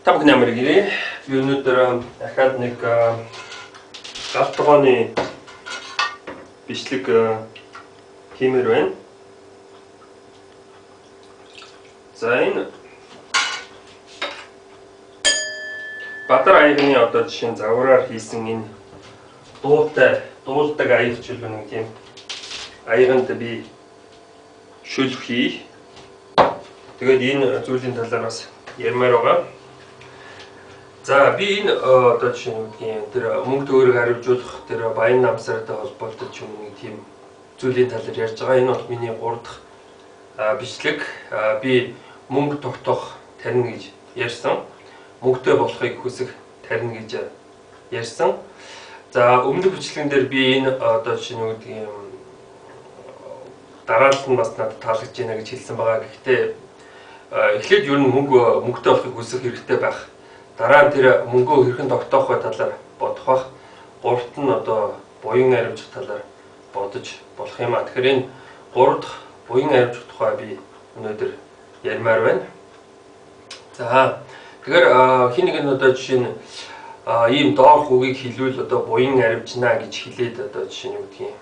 Та бүхэн ямар гэрээ. Би өнөөдөр дахиад нэг галтгооны бичлэг хиймээр байна. За энэ Бадар аягны одоо жишээ загвараар хийсэн энэ дуулдаг аяг ч нэг тийм аяганд би шүлх хий. Тэгээд энэ зүйлийн талаар бас ярмаар байгаа. За би энэ одоо жишээ нь тэр мөнгө төгрөг хариуцуулах тэр баян намсартай холбоотой ч юм нэг тийм зүйлийн талаар ярьж байгаа. Энэ бол миний 3 дахь бичлэг. Би мөнгө тогтоох тарина гэж ярьсан. Мөнгөтэй болохыг хүсэх тарина гэж ярьсан. За өмнөх бичлэгэн дээр би энэ одоо жишээ нь үгдгийн дараалал нь бас надад таалагдж байна гэж хэлсэн байгаа. Гэхдээ эхлээд ер нь мөнгөтэй болохыг хүсэх хэрэгтэй байх. Дараа нь тэр мөнгөө хэрхэн тогтоох вэ талаар бодох бах. Гуравт нь одоо буян ариуцах талаар бодож болох юм а. Тэгэхээр энэ 3 дахь буян ариуцах тухай би өнөөдөр ярмаар байна. За тэгэхээр хин нэг нь одоо жишээ нь ийм доорх үгийг хэлвэл одоо буян ариуцнаа гэж хэлээд одоо жишээ нь юу гэдгийг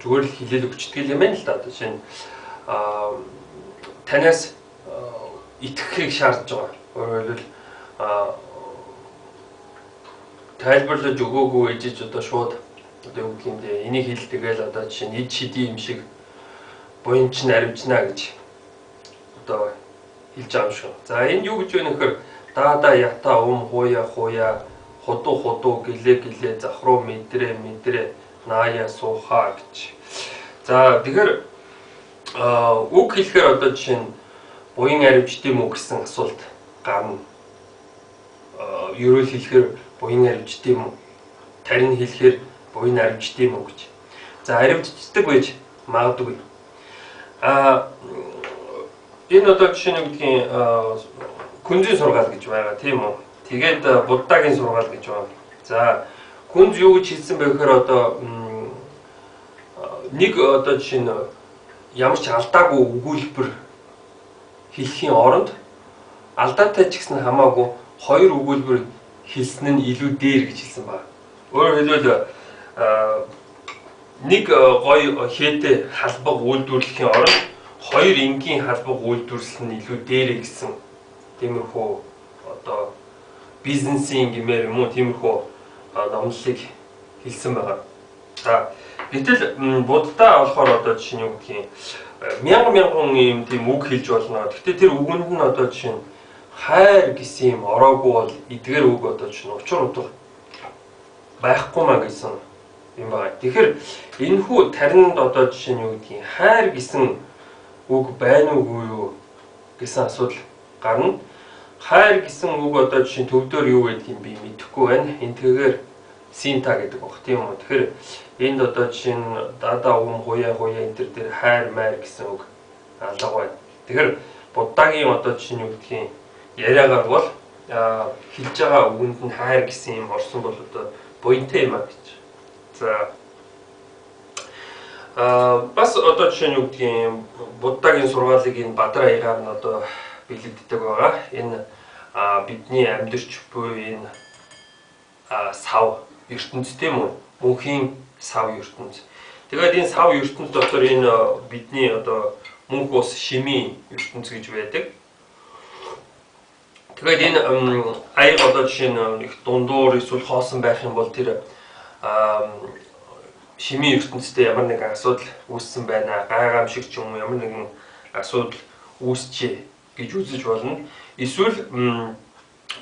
зүгээр л хэлэл өгчдөг юм байна л да. Одоо жишээ нь танаас итгэхийг шаардж байгаа. Өөрөөр хэлбэл тайлбарлаж өгөөгүй ээжиж одоо шууд одоо юу гэх юм бэ энийг хэл тэгэл одоо жишээ нь эд шидийн юм шиг буянч наримчнаа гэж одоо хэлж байгаа юм шүү. За энэ юу гэж вэ нөхөр даада ята хуя худуу гэлээ завхруу мэдрээ наая сууха гэж. За тэгэхээр үг хэлэхээр одоо жишээ нь буян аривчдын мүү гэсэн асуулт гарна. Ерөөл хэлэхээр буян аривчдын мүү, тарин хэлэхээр буян аривчдын мүү гэж. За аривчддаг байж магадгүй. Энэ одоо жишээ нь гэдгийн күнзийн сургаал гэж байгаа тийм үү. Тэгээд буддагийн сургаал гэж байна. За күнз юу гэж хэлсэн бэ гэхээр одоо нэг одоо жишээ нь ямар ч алдаагүй өгүүлбэр хэлхийн оронд алдаатай ч гэсэн хамаагүй 2 өгүүлбэр хэлсэн нь илүү дээр гэж хэлсэн байна. Өөрөөр хэлбэл нэг гоё хээтэй халбаг үйлдвэрлэхийн оронд 2 энгийн халбаг үйлдвэрлэл нь илүү дээр гэсэн тиймэрхүү одоо бизнесийн гэмээр юм уу тиймэрхүү номлолыг хэлсэн байгаа. За гэтэл буддаа болохоор одоо жишээ нь юу гэх юм мянган юм тийм үг хэлж болно. Гэхдээ тэр үгэнд нь одоо жишээ нь хайр гэсэн юм ороогүй бол эдгээр үг одоо жишээ нь учир утга байхгүй маа гэсэн юм байна. Тэгэхээр энэхүү таринд одоо жишээ нь юу гэдгийг хайр гэсэн үг байна уугүй юу гэсэн асуудал гарна. Хайр гэсэн үг одоо жишээ нь төвдөр юу гэдгийг би мэдэхгүй байна. Энтэйгээр синта гэдэг баг тийм үү. Тэгэхээр энд одоо жишээ нь дада хуя энэ төр дээр хайр майр гэсэн үг алга байна. Тэгэхээр буддагийн одоо жишээ нь юу гэдгийг яриагаар бол хэлж байгаа үгэнд нь хайр гэсэн юм орсон бол одоо буянтай юм а гэж. За бас одоо жишээ нь юу гэдгийг буддагийн сургаалыг энэ Бадар аягаар нь одоо бэлэгддэг байгаа. Энэ бидний амьдарч буй энэ сав ертөнц тийм үү? Мөнхийн сав ертөнц. Тэгээд энэ сав ертөнц дотор энэ бидний одоо мөнх ус шимийн ертөнц гэж байдаг. Тэгээд энэ аяг одоо жишээ нь их дундуур эсвэл хоосон байх юм бол тэр шимийн ертөнцтэй ямар нэгэн асуудал үүссэн байна. Гайхамшиг ч юм уу ямар нэгэн асуудал үүсчээ гэж үзэж болно. Эсвэл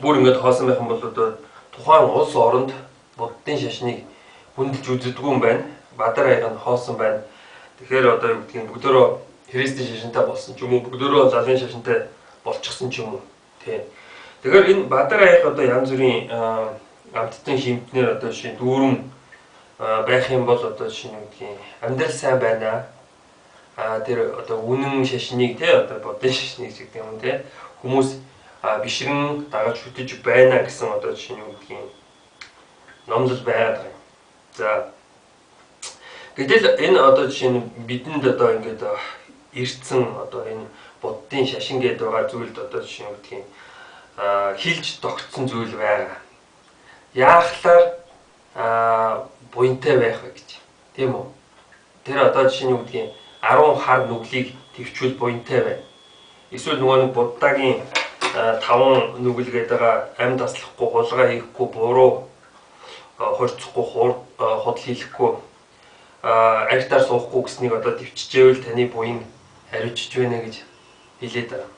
бүр ингэж хоосон байх юм бол одоо тухайн улс оронд буддын шашныг хүндэлж үздэг юм байна. Бадар аяг нь хоосон байна. Тэгэхээр одоо юу гэдгийг бүгдөө христийн шашинтай болсон ч юм уу бүгдөө залын шашинтай болчихсон ч юм уу тийм. Тэгэхээр энэ Бадар аяг одоо янз бүрийн амттын хэмтнэр одоо жишээ дүүрэн байх юм бол одоо жишээ нь гэдгийг амьдрал сайн байна. Тэр одоо үнэн шашныг тий одоо буддын шашныг гэдэг юм тий хүмүүс бишрэн дагаж хөтөж байна гэсэн одоо жишээ нь гэдгийг номлол байгаад байгаа юм. За гэтэл энэ одоо жишээ нь бидэнд одоо ингээд ирсэн одоо энэ буддын шашин гэдэг байгаа зүйлд одоо жишээ нь гэдгийг хилж тогтсон зүйл байгаа. Яахлаар буянтай байх вэ гэж. Тийм үү? Тэр одоо жишээ нь юу гэдгийг 10 хар нүглийг төвчүүл буянтай байна. Эсвэл нөгөө нэг Буддагийн 5 нүгэл гэдэг амьд таслахгүй, хулгай хийхгүй, буруу хорцохгүй, худал хийхгүй, арьтаар суухгүй гэснийг одоо төвчжээвэл таны буян хариуцж байна гэж хэлээд байгаа.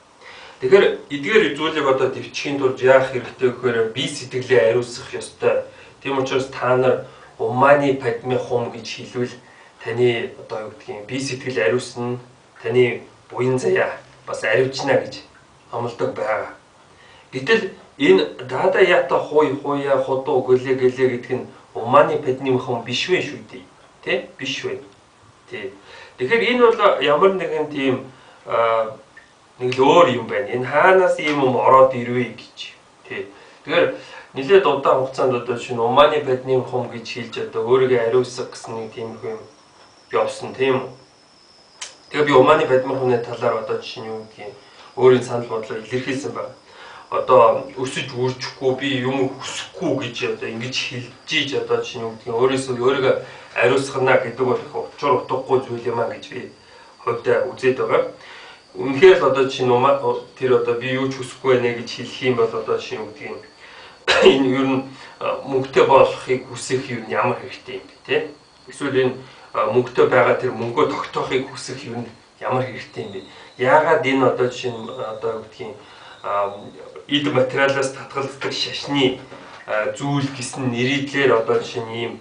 Тэгэхээр эдгээр зүйлийг одоо төвчхийн тулд яах хэрэгтэй гэхээр бие сэтгэлээ ариусгах ёстой. Тийм учраас та нар Умани Падме Хум гэж хэлвэл таны одоо юу гэдгийг бие сэтгэл ариусна, таны буян заяа бас ариучна гэж амлдаг байгаа. Гэтэл энэ дада ята хуя худуу гэлээ гэдэг нь Умани Падме Хум биш вэ шүү дээ. Тэ? Биш вэ. Тэ. Тэгэхээр энэ бол ямар нэгэн тийм нэг л өөр юм байна. Энэ хаанаас ийм юм ороод ирвэ гэж. Тэ. Тэгэхээр нэлээд удаан хугацаанд одоо шинэ Умани Падме Хум гэж хэлж одоо өөрийгөө ариусгах гэсэн нэг тийм юм явсан тийм үү. Тэгээ би Умани Падме Хумны талаар одоо жишээ нь юу гэдгийг өөрийн санал бодлоо илэрхийлсэн байна. Одоо өсөж үржихгүй би юм хүсэхгүй гэж одоо ингэж хэлж одоо жишээ нь юу гэдгийг өөрийгөө ариусгана гэдэг бол их учир утгагүй зүйл юм а гэж би хувьдаа үзээд байгаа. Үнэхээр л одоо жишээ нь тэр одоо би юу ч хүсэхгүй байна гэж хэлэх юм бол одоо жишээ нь юу гэдгийг энэ ер нь мөнгөтэй болохыг хүсэх юм ямар хэрэгтэй юм бэ те? Эсвэл энэ мөнгөтэй байгаа тэр мөнгөө тогтоохыг хүсэх юм ямар хэрэгтэй юм бэ? Яагаад энэ одоо жишээ нь одоо гэдгийг эд материалаас татгалздаг шашны зүйл гэсэн нэрийдлэр одоо жишээ нь ийм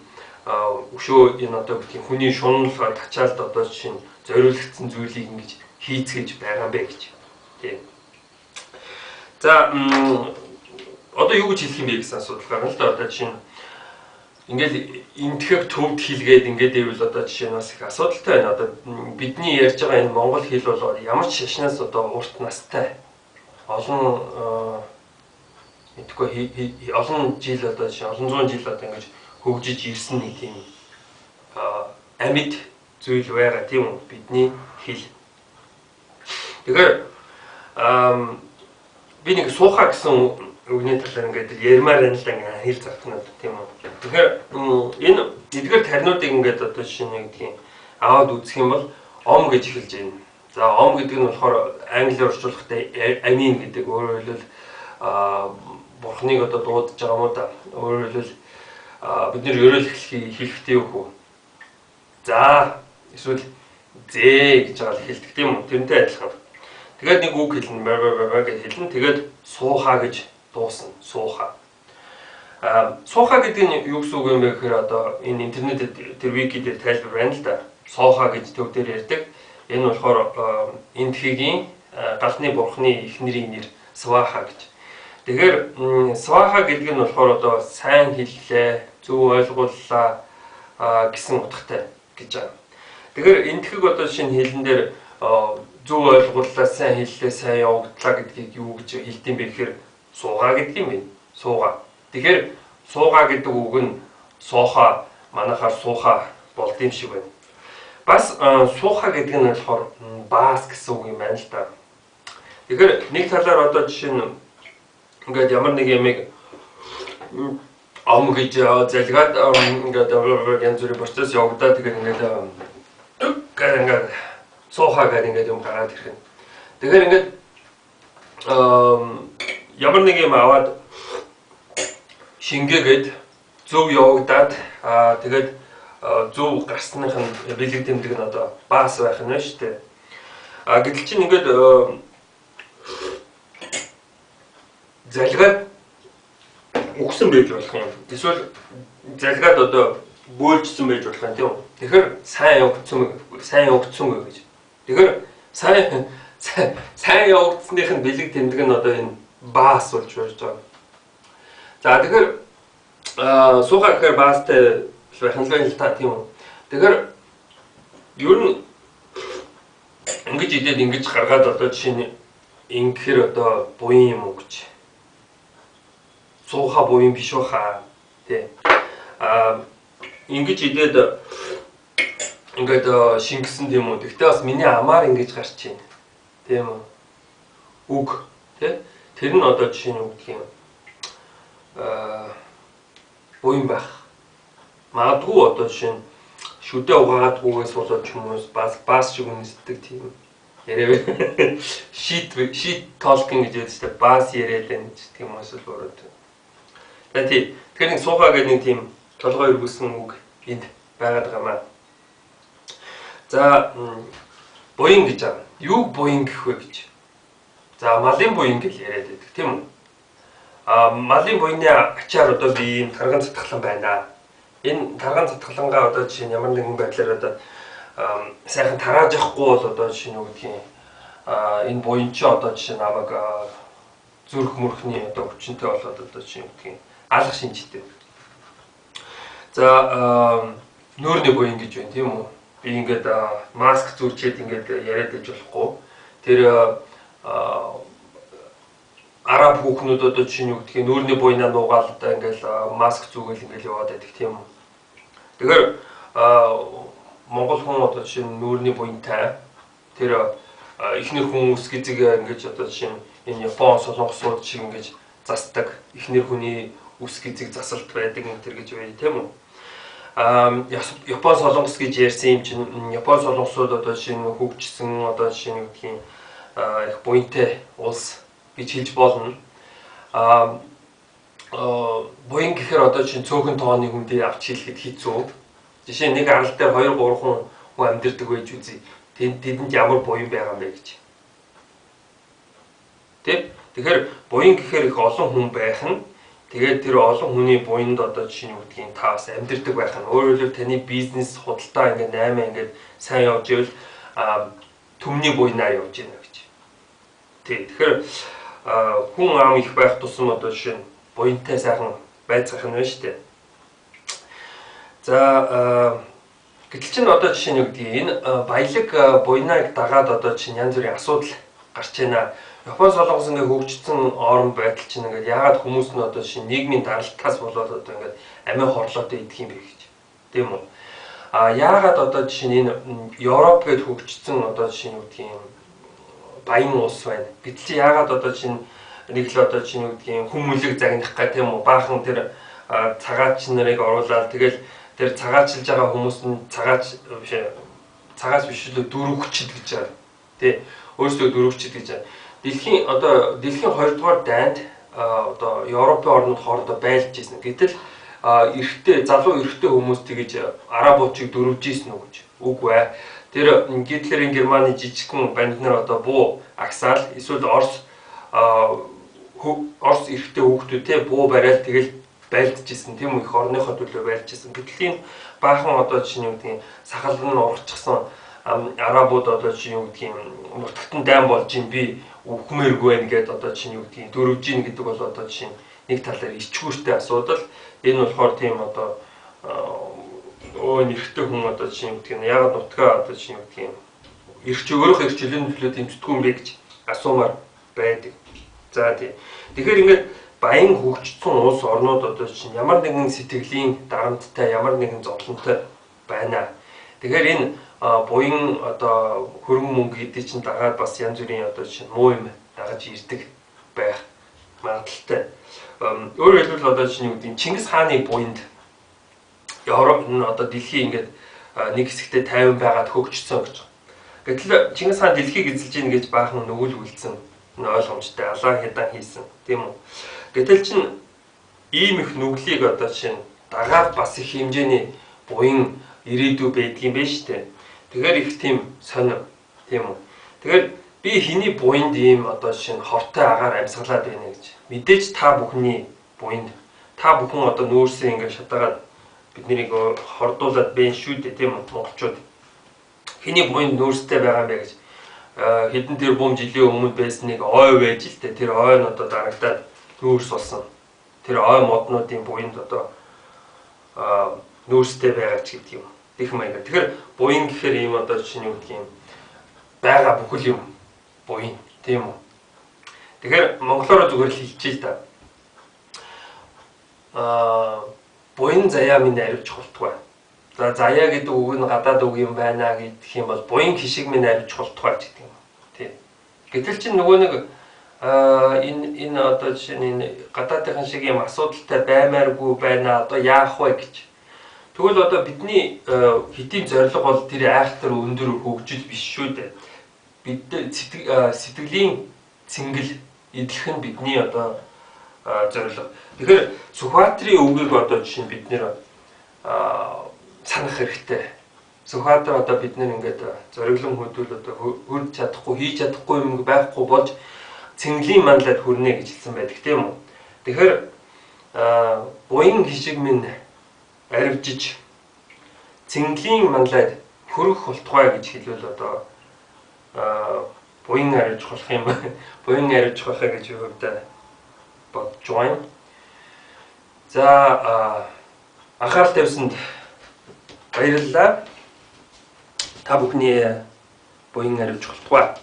өшөө энэ одоо гэдгийг хүний шунал тачаалд одоо жишээ нь зориулагдсан зүйлийг ингэж хийцгэж байгаа юм бэ гэж. Тийм. За одоо юу гэж хэлэх юм бэ гэсэн асуудал гарна л да. Одоо жишээ нь ингээд энтхэг төвд хэлгээд ингээд ивэл одоо жишээ нь бас их асуудалтай байна. Одоо бидний ярьж байгаа энэ монгол хэл бол ямар ч шашнаас одоо урт настай олон мэдгүй олон жил одоо жишээ олон зуун жил одоо ингэж хөгжиж ирсэн нэг тийм амьд зүйл байгаа тийм үү бидний хэл. Тэгэхээр би нэг сууха гэсэн үгний талаар ингээд ярмаар байна л хэл завтнаад тийм үү. Тэгэхээр энэ эдгээр таринуудыг ингээд одоо жишээ нь гэдгийг аваад үзэх юм бол ом гэж эхэлж байна. За ом гэдэг нь болохоор англиар орчуулахдаа амин гэдэг, өөрөөр хэлбэл бурхныг одоо дуудаж байгаа юм да. Өөрөөр хэлбэл бид нэр ерөөл хэлэхдээ юу хөө. За эсвэл зээ гэж байгаа хэлдэг тийм үү. Тэрнтэй адилхан. Тэгээд нэг үг хэлнэ баа гэж хэлнэ. Тэгээд сууха гэж дуусна. Сууха. Сууха гэдэг нь юу гэсэн үг юм бэ гэхээр одоо энэ интернетэд тэр вики дээр тайлбар байна л да. Сууха гэж төв дээр ярьдаг. Энэ болохоор энэ тхигийн галны бурхны эхнэрийн нэр Сваха гэж. Тэгэхээр Сваха гэдэг нь болохоор одоо сайн хэллээ, зөв ойлгууллаа гэсэн утгатай гэж байна. Тэгэхээр энэ тхиг одоо шинэ хэлэн дээр зөв ойлгууллаа, сайн хэллээ, сайн явагдлаа гэдгийг юу гэж хэлдэм бэ гэхээр суугаа гэдэг юм байна. Суугаа. Тэгэхээр суугаа гэдэг үг нь сууха, манайхаар сууха болд юм шиг байна. Бас сууха гэдэг нь болохоор баас гэсэн үг юм байна л да. Тэгэхээр нэг талаар одоо жишээ нь ингээд ямар нэг ямиг ом гэж залгаад ингээд янз бүрийн процесс явагдаад тэгээд ингээд сууха гэдэг ингээд юм гараад ирэх юм. Тэгэхээр ингээд ямар нэг юм аваад шингээгээд зөв явагдаад тэгээд зөв гарсных нь бэлэг тэмдэг нь одоо баас байх нь шүү дээ. Гэтэл чинь ингээд залгаад өгсөн байж болох юм. Эсвэл залгаад одоо бөөлжсөн байж болох юм тийм үү. Тэгэхээр сайн явагдсан гэж. Тэгэхээр сайн явагдсных нь бэлэг тэмдэг нь одоо энэ баас болж байна. За тэгэхээр сууха гэхээр баастай байх нь л та тийм үү. Тэгэхээр ер нь ингэж идээд ингэж гаргаад одоо жишээ нь ингэхээр одоо буян юм уу гэж. Сууха буян биш баха тий. Ингэж идээд ингээд шингэсэн тийм үү. Тэгтээ бас миний амаар ингэж гарч байна. Тийм үү. Үг тий. Тэр нь одоо жишээ нь юу гэх юм буян байх. Магадгүй одоо жишээ нь шүдэ угаагаагүйгээс болоод хүмүүс бас шиг үнэсдэг тийм яриа шит толкинг гэж яддаг бас яриад байна гэж тийм эсвэл бороод. Тэгэхээр нэг суухаа гэдэг нэг тийм толгой өргөсөн үг энд байгаад байгаа маа. За буян гэж аа. Юуг буян гэх вэ гэж. За малын буян гэж яриад байдаг тийм үү? Малын буйны ачаар одоо би ийм тарган цатгалан байна. Энэ тарган цатгалангаа одоо жишээ нь ямар нэгэн байдлаар одоо сайхан тарааж явахгүй бол одоо жишээ нь юу гэдгийг энэ буян чи одоо жишээ намайг зүрх мөрхний одоо хүчинтэй болоод одоо жишээ нь гэдгийг алга шинжтэй. За нөөрний буян гэж байна тийм үү? Би ингээд маск зүрчээд ингээд яриад иж болохгүй. Тэр араб хүүхнүүд одоо жишээ нь юу гэдгийг нүүрний буйнаа нуугаал одоо ингээл маск зүгэл ингээл яваад байдаг тийм үү. Тэгэхээр Монгол хүн одоо жишээ нь нүүрний буйнтай тэр ихнэр хүмүүс гизэг ингэж одоо жишээ нь энэ Япон солонгосууд шиг ингэж засдаг ихнэр хүний үс гизэг засалт байдаг энэ төр гэж байна тийм үү. Япон солонгос гэж ярьсан юм чинь Япон солонгосууд одоо жишээ нь хөгжсөн одоо жишээ нь юу гэдгийг их буйнтай улс гэж хэлж болно. Буян гэхээр одоо чинь цөөхөн тооны хүндээ авч хэлэхэд хэцүү. Жишээ нь нэг арал дээр 2 3 хүн амьдардаг байж үзье. Тэдэнд ямар буян байгаа юм бэ гэж. Тэгэхээр буян гэхээр их олон хүн байх нь тэгээд тэр олон хүний буянд одоо жишээ нь юу гэдгийг та бас амьдардаг байх нь. Өөрөөр хэлбэл таны бизнес худалдаа ингээд 8 ингээд сайн явж ивэл төмний буйнаар явж байна гэж. Тэгэхээр хүн ам их байх тусам одоо жишээ нь буянтай сайхан байцгаах нь байна шүү дээ. За гэтэл чинь одоо жишээ нь юу гэдгийг энэ баялаг буйныг дагаад одоо чинь янз бүрийн асуудал гарч байна. Япон солонгос ингээ хөгжсөн орон байдал чинь ингээд яагаад хүмүүс нь одоо жишээ нийгмийн даралтаас болоод одоо ингээд амиа хорлоод идэх юм бэ гэж. Тийм үү? Яагаад одоо жишээ нь энэ Европ гээд хөгжсөн одоо жишээ нь юу гэдгийг баян улс байна. Гэтэл яагаад одоо чинь нэг л одоо чинь юу гэдгийг хүмүүлэг загнах гэх тийм үү баахан тэр цагаач нарыг оруулаад тэгэл тэр цагаачилж байгаа хүмүүс нь цагаач биш л дөрөвчд гэж байна. Тэ өөрсдөө дөрөвчд гэж байна. Дэлхийн 2 дугаар дайнд одоо Европын орнууд хоорондоо байлж ирсэн. Гэтэл залуу эрэгтэй хүмүүс тэгэж арабуудыг дөрөвжсэн үү гэж үгүй ээ. Тэр Гитлерийн Германы жижигхэн банд нар одоо буу агсаал эсвэл Орос эрэгтэй хүүхдүүд те буу барайл тэгэл байлдчихсэн тийм үү их орныхоо төлөө байлдчихсэн. Гэтэл энэ баахан одоо жишээ нь юу гэдгийг сахал нь урагчсан арабууд одоо жишээ нь юу гэдгийг нутагтан дайн болж ин би үхмээргүй байх гэдэг одоо жишээ нь юу гэдгийг дөрөвж ийн гэдэг бол одоо жишээ нь нэг талаар ичгүүртэй асуудал. Энэ болохоор тийм одоо нэрхтэй хүн одоо жишээ нь гэдэг нь ягаад нутгаа одоо жишээ нь гэдэг юм өөрөөх ирч хилэн төлөө дэмждэггүй юм бэ гэж асуумаар байдаг. За тийм. Тэгэхээр ингээд баян хөгжсөн улс орнууд одоо чинь ямар нэгэн сэтгэлийн дарамттай ямар нэгэн зовлонтой байна. Тэгэхээр энэ буян одоо хөрөнгө мөнгө гэдэг чинь дагаад бас янз бүрийн одоо чинь муу юм дагаж ирдэг байх магадaltaй. Өөрөөр хэлбэл одоо чинь юу гэдэг Чингис хааны буянд Европ нь одоо дэлхий ингээд нэг хэсэгтээ 50 байгаад хөгжсөн гэж. Гэтэл Чингис хаан дэлхийг эзэлж ийн гэж баахан нүгэл үлдсэн ойлгомжтой алаан хядан хийсэн тийм үү. Гэтэл чинь ийм их нүглийг одоо чинь дагаад бас их хэмжээний буян ирээдүй байдаг юм байна шүү дээ. Тэгэхээр их тийм сонир тийм үү. Тэгэхээр би хэний буянд ийм одоо чинь хортой агаар амьсгалаад байна гэж. Мэдээж та бүхний буянд та бүхэн одоо нүүрсээ ингээд шатаагаад бид нарыг хордуулад байна шүү дээ тийм үү монголчууд. Хэний буянд нүүрстэй байгаа юм бэ гэж хэдэн тэрбум жилийн өмнө байсан нэг ой байж л дээ. Тэр ой нь одоо дарагдаад нүүрс болсон. Тэр ой моднуудын буянд одоо нүүрстэй байгаа ч гэдэг юм. Их маягаар. Тэгэхээр буян гэхээр ийм одоо чинь юу гэдэг юм байгаа бүхэл юм буян тийм үү. Тэгэхээр монголоор зүгээр л хэлчихье л да. Буян заяа минь аривч хултгай. За заяа гэдэг үг нь гадаад үг юм байна гэх юм бол буян хишиг минь аривч хултгай гэдэг юм. Тийм. Гэтэл чинь нөгөө нэг Энэ одоо жишээ нь энэ гадаадынхан шиг юм асуудалтай баймааргүй байна. Одоо яах вэ гэж. Тэгвэл одоо бидний хэдийн зорилго бол тэр айхтар өндөр хөгжил биш шүү дээ. Бид сэтгэлийн цэнгэл эдлэх нь бидний одоо зорилго. Тэгэхээр Сүхбаатарын үгийг одоо жишээ нь бид нэр санах хэрэгтэй. Сүхбаатар одоо бид нэр ингээд зориглон хөдөл одоо хөрж чадахгүй, хийж чадахгүй юм байхгүй болж цэнглийн манлайд хүрнэ гэж хэлсэн байдаг тийм үү. Тэгэхээр буян хишиг минь аривжиж цэнглийн манлайд хүрэх болтугай гэж хэлвэл одоо буян аривж болох юм байна. Буян аривж болохоо гэж хувьдаа бодож байна. За анхаарал тавьсанд баярлалаа. Та бүхний буян аривж болтугай.